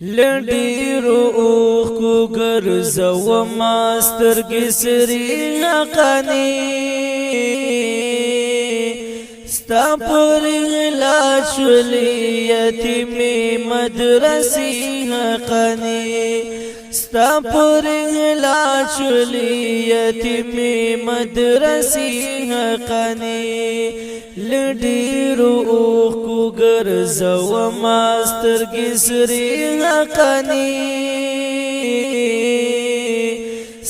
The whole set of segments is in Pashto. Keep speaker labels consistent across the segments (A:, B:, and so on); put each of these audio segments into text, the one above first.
A: لډیرو اوښکو ګرځومه سترګې سرې حقاني ستا پورې غلا شولې یتیمې مدرسې حقاني ستا پورې غلا شولې یتیمې مدرسې حقاني لډیرو اوښکو ګرځومه سترګې سرې حقاني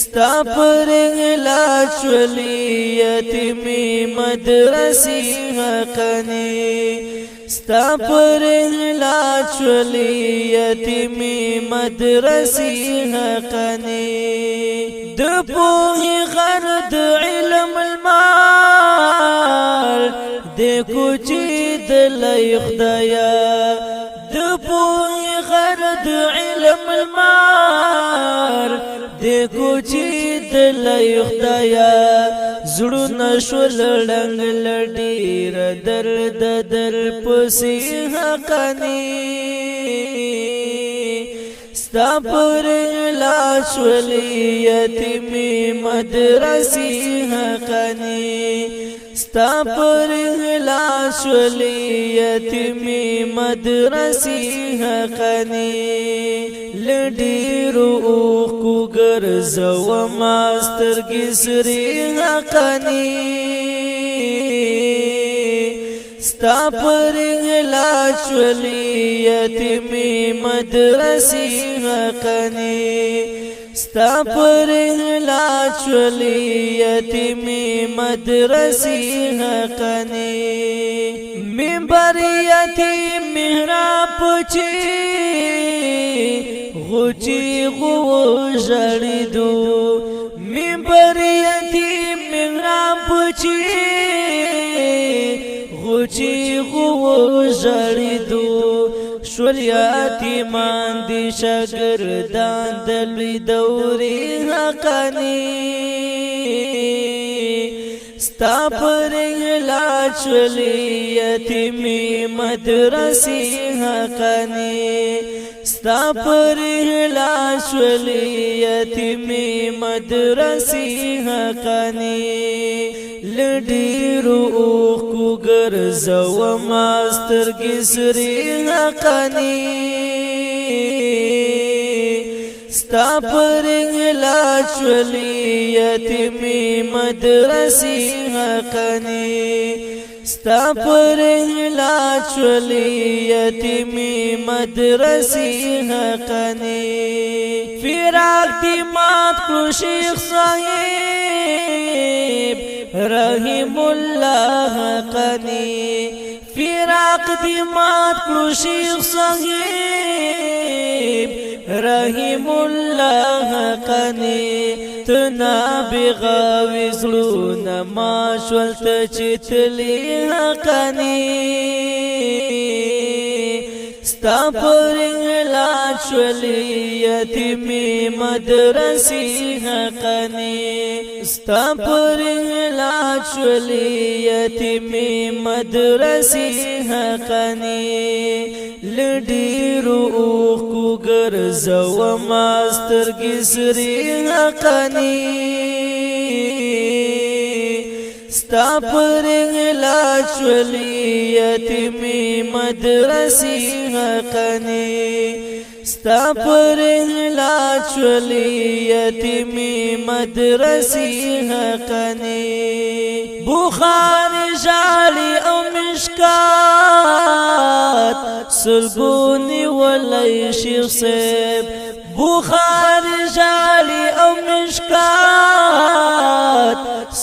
A: ستا پورې غلا شولې یتیمې مدرسې حقاني ستا پورې غلا شولې یتیمې مدرسې حقاني د پوهې غر د علم المال د کوچې د لای خدایا د پوهې غر د علم المال د کوچې د لای خدایا زړونه شول ړنګ لډیر درد در پسې حقاني ستا پورې غلا شولې یتیمې مدرسې حقاني ستا پورې غلا شولې یتیمې مدرسې حقاني لډیرو اوښکو ګرځومه سترګې سرې حقاني ستا پورې غلا شولې یتیمې مدرسې حقاني ستا پورې غلا شولې یتیمې مدرسې حقاني منبر یتیم محراب چې غوچی غو ژړېدو منبر یتیم محراب چې غوچی غو ژړېدو شول یتیمان دي شاګردان د لوی دورې حقاني ستا پورې غلا شولې یتیمې مدرسې حقاني ستا پورې غلا شولې یتیمې مدرسې حقاني لډیرو اوښکو ګرځومه سترګې سرې حقاني ستا پورې غلا شولې یتیمې مدرسې حقاني ستا پورې غلا شولې یتیمې مدرسې حقاني فراق دې مات کړو شیخ صاحب رحم الله حقاني فراق دې مات کړو شیخ صاحب رحم الله حقاني تنا بغاوي زړونه ما شولته چې تلې حقاني ستا پورې غلا شولې یتیمې مدرسې حقاني ستا پورې غلا شولې یتیمې مدرسې حقاني لډیرو اوښکو ګرځومه سترګې سرې حقاني ستا پورې غلا شولې یتیمې مدرسې حقاني ستا پورې غلا شولې یتیمې مدرسې حقاني بخار ژاړي او مشکات سلګونی ولای شیخ صاحب بخار ژاړي او مشکات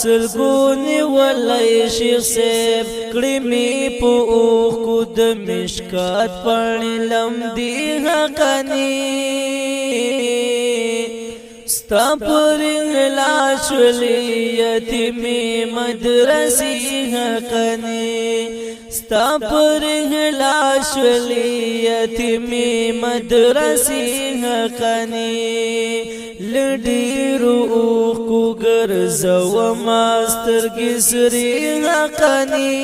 A: سلګونی ولای شیخ صاحب کړي می په اوښکو د مشکات پاڼې لمدي حقاني ستا پورې غلا شولې یتیمې مدرسې حقاني ستا پورې غلا شولې یتیمې مدرسې حقاني لډیرو اوښکو ګرځومه سترګې سرې حقاني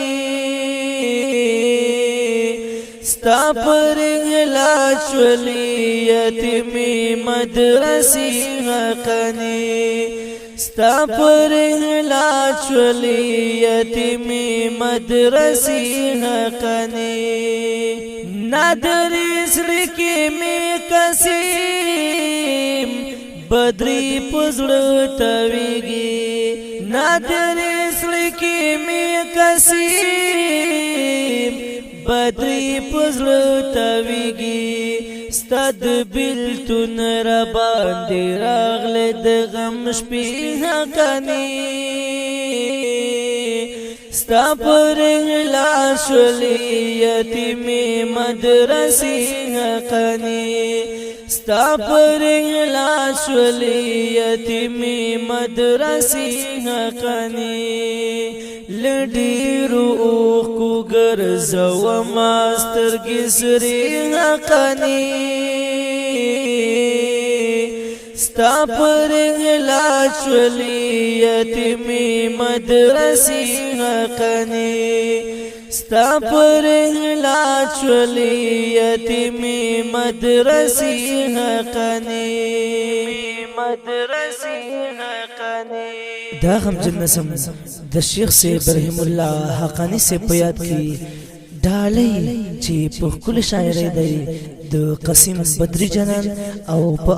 A: ستا پر غلا شولی یتیمی مدرسی حقانی ستا پر غلا شولی یتیمی مدرسی حقانی نادری سڑکی میں قسیم بدری پزڑ تویگی نادری سڑکی میں قسیم بدری پزڑ تویگی ستاد بلتون را باندې راغله د غم شپې حقانی ستا پر غلا شولی یتیمی مدرسی حقانی ستا پر غلا شولی یتیمی مدرسی حقانی لډیرو اوخو ګرځو ماسترګې سری حقانی ستا پر غلا شولی یتیمی مدرسی حقانی ستا پر غلا شولی یتیمی مدرسی حقانی مدرسی حقانی دا غمجن نظم د شیخ سید رحم الله حقانی سے پیاد کی ډالۍ چې په کل شاعرۍ دی د قسیم بدری جنان او په